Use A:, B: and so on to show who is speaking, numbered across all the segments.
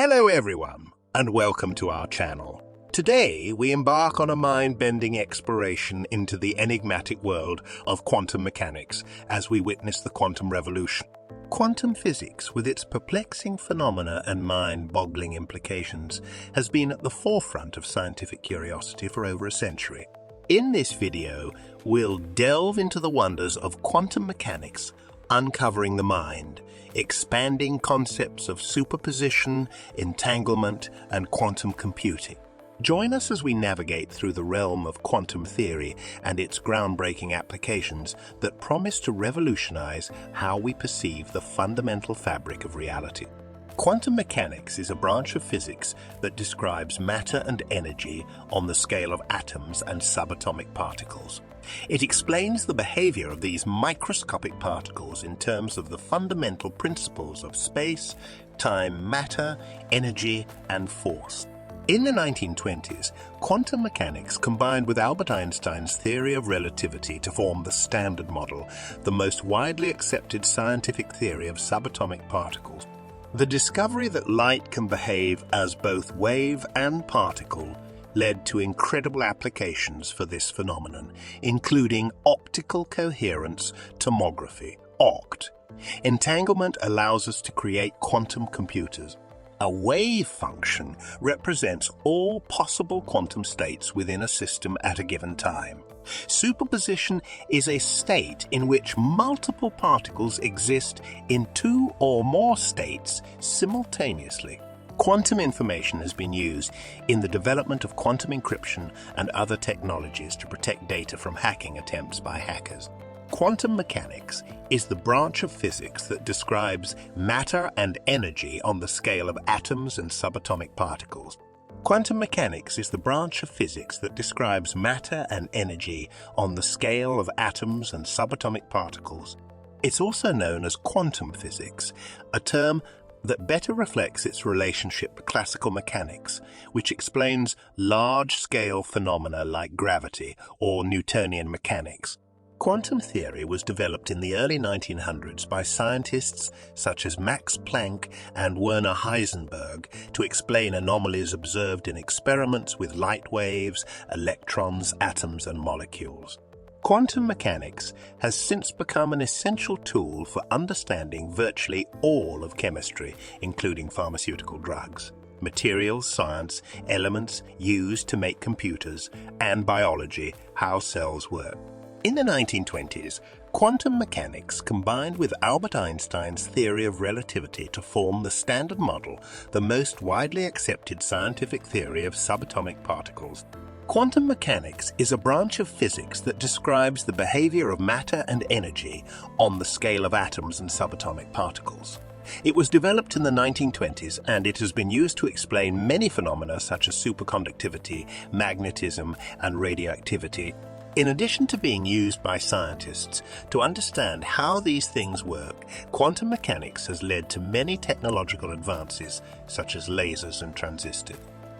A: Hello everyone, and welcome to our channel. Today we embark on a mind-bending exploration into the enigmatic world of quantum mechanics as we witness the quantum revolution. Quantum physics, with its perplexing phenomena and mind-boggling implications, has been at the forefront of scientific curiosity for over a century. In this video, we'll delve into the wonders of quantum mechanics, uncovering the mind, expanding concepts of superposition, entanglement, and quantum computing. Join us as we navigate through the realm of quantum theory and its groundbreaking applications that promise to revolutionize how we perceive the fundamental fabric of reality. Quantum mechanics is a branch of physics that describes matter and energy on the scale of atoms and subatomic particles. It explains the behavior of these microscopic particles in terms of the fundamental principles of space, time, matter, energy, and force. In the 1920s, quantum mechanics combined with Albert Einstein's theory of relativity to form the Standard Model, the most widely accepted scientific theory of subatomic particles. The discovery that light can behave as both wave and particle led to incredible applications for this phenomenon, including optical coherence tomography, OCT. Entanglement allows us to create quantum computers. A wave function represents all possible quantum states within a system at a given time. Superposition is a state in which multiple particles exist in two or more states simultaneously. Quantum information has been used in the development of quantum encryption and other technologies to protect data from hacking attempts by hackers. Quantum mechanics is the branch of physics that describes matter and energy on the scale of atoms and subatomic particles. Quantum mechanics is the branch of physics that describes matter and energy on the scale of atoms and subatomic particles. It's also known as quantum physics, a term that better reflects its relationship to classical mechanics, which explains large-scale phenomena like gravity or Newtonian mechanics. Quantum theory was developed in the early 1900s by scientists such as Max Planck and Werner Heisenberg to explain anomalies observed in experiments with light waves, electrons, atoms, and molecules. Quantum mechanics has since become an essential tool for understanding virtually all of chemistry, including pharmaceutical drugs, materials science, elements used to make computers, and biology, how cells work. In the 1920s, quantum mechanics combined with Albert Einstein's theory of relativity to form the Standard Model, the most widely accepted scientific theory of subatomic particles. Quantum mechanics is a branch of physics that describes the behavior of matter and energy on the scale of atoms and subatomic particles. It was developed in the 1920s, and it has been used to explain many phenomena such as superconductivity, magnetism, and radioactivity. In addition to being used by scientists to understand how these things work, quantum mechanics has led to many technological advances, such as lasers and transistors.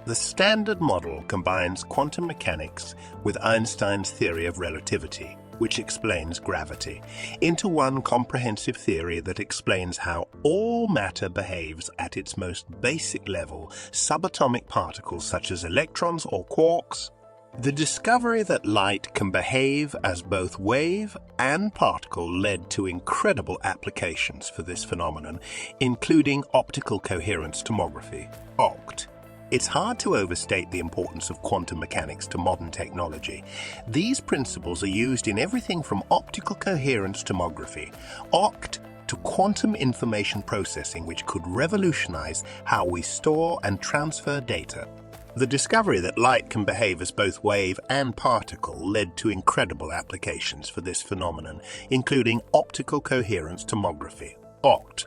A: The Standard Model combines quantum mechanics with Einstein's theory of relativity, which explains gravity, into one comprehensive theory that explains how all matter behaves at its most basic level, subatomic particles such as electrons or quarks. The discovery that light can behave as both wave and particle led to incredible applications for this phenomenon, including optical coherence tomography, OCT. It's hard to overstate the importance of quantum mechanics to modern technology. These principles are used in everything from optical coherence tomography, OCT, to quantum information processing, which could revolutionize how we store and transfer data. The discovery that light can behave as both wave and particle led to incredible applications for this phenomenon, including optical coherence tomography, OCT.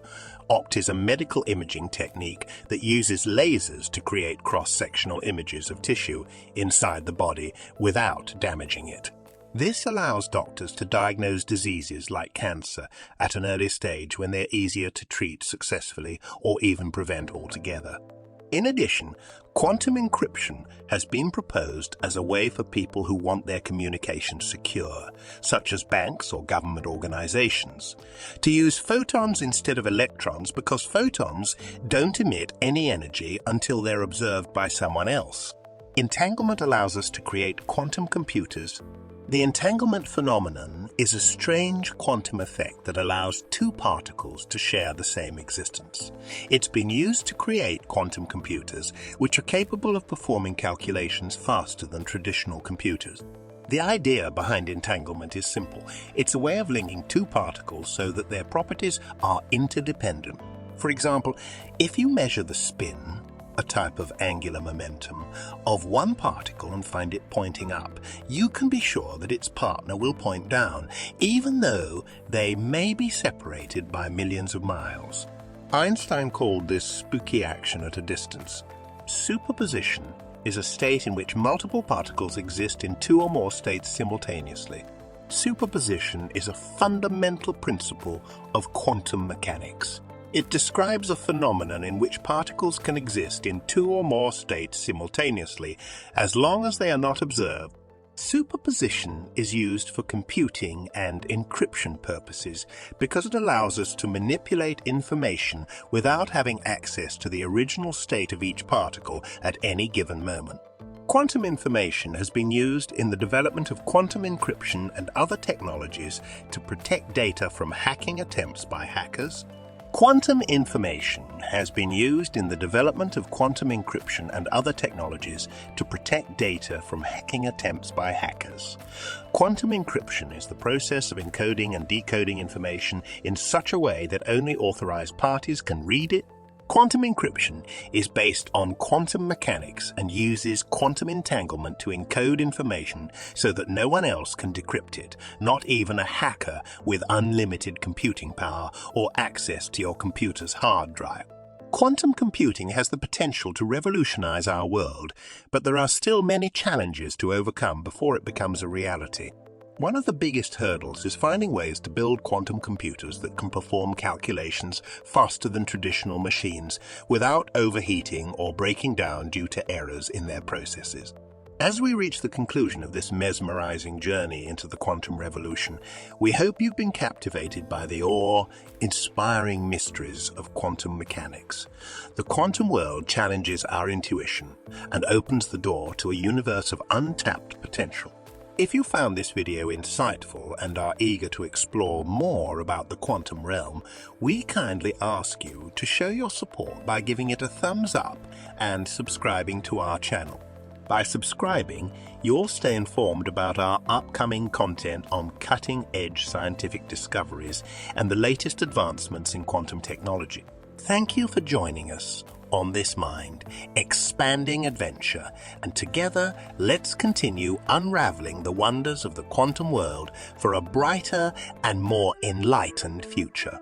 A: OCT is a medical imaging technique that uses lasers to create cross-sectional images of tissue inside the body without damaging it. This allows doctors to diagnose diseases like cancer at an early stage when they're easier to treat successfully or even prevent altogether. In addition, quantum encryption has been proposed as a way for people who want their communications secure, such as banks or government organizations, to use photons instead of electrons because photons don't emit any energy until they're observed by someone else. Entanglement allows us to create quantum computers. The entanglement phenomenon is a strange quantum effect that allows two particles to share the same existence. It's been used to create quantum computers, which are capable of performing calculations faster than traditional computers. The idea behind entanglement is simple. It's a way of linking two particles so that their properties are interdependent. For example, if you measure the spin, a type of angular momentum, of one particle and find it pointing up, you can be sure that its partner will point down, even though they may be separated by millions of miles. Einstein called this spooky action at a distance. Superposition is a state in which multiple particles exist in two or more states simultaneously. Superposition is a fundamental principle of quantum mechanics. It describes a phenomenon in which particles can exist in two or more states simultaneously, as long as they are not observed. Superposition is used for computing and encryption purposes because it allows us to manipulate information without having access to the original state of each particle at any given moment. Quantum information has been used in the development of quantum encryption and other technologies to protect data from hacking attempts by hackers. Quantum information has been used in the development of quantum encryption and other technologies to protect data from hacking attempts by hackers. Quantum encryption is the process of encoding and decoding information in such a way that only authorized parties can read it. Quantum encryption is based on quantum mechanics and uses quantum entanglement to encode information so that no one else can decrypt it, not even a hacker with unlimited computing power or access to your computer's hard drive. Quantum computing has the potential to revolutionize our world, but there are still many challenges to overcome before it becomes a reality. One of the biggest hurdles is finding ways to build quantum computers that can perform calculations faster than traditional machines without overheating or breaking down due to errors in their processes. As we reach the conclusion of this mesmerizing journey into the quantum revolution, we hope you've been captivated by the awe-inspiring mysteries of quantum mechanics. The quantum world challenges our intuition and opens the door to a universe of untapped potential. If you found this video insightful and are eager to explore more about the quantum realm, we kindly ask you to show your support by giving it a thumbs up and subscribing to our channel. By subscribing, you'll stay informed about our upcoming content on cutting-edge scientific discoveries and the latest advancements in quantum technology. Thank you for joining us on this mind-expanding adventure, and together let's continue unraveling the wonders of the quantum world for a brighter and more enlightened future.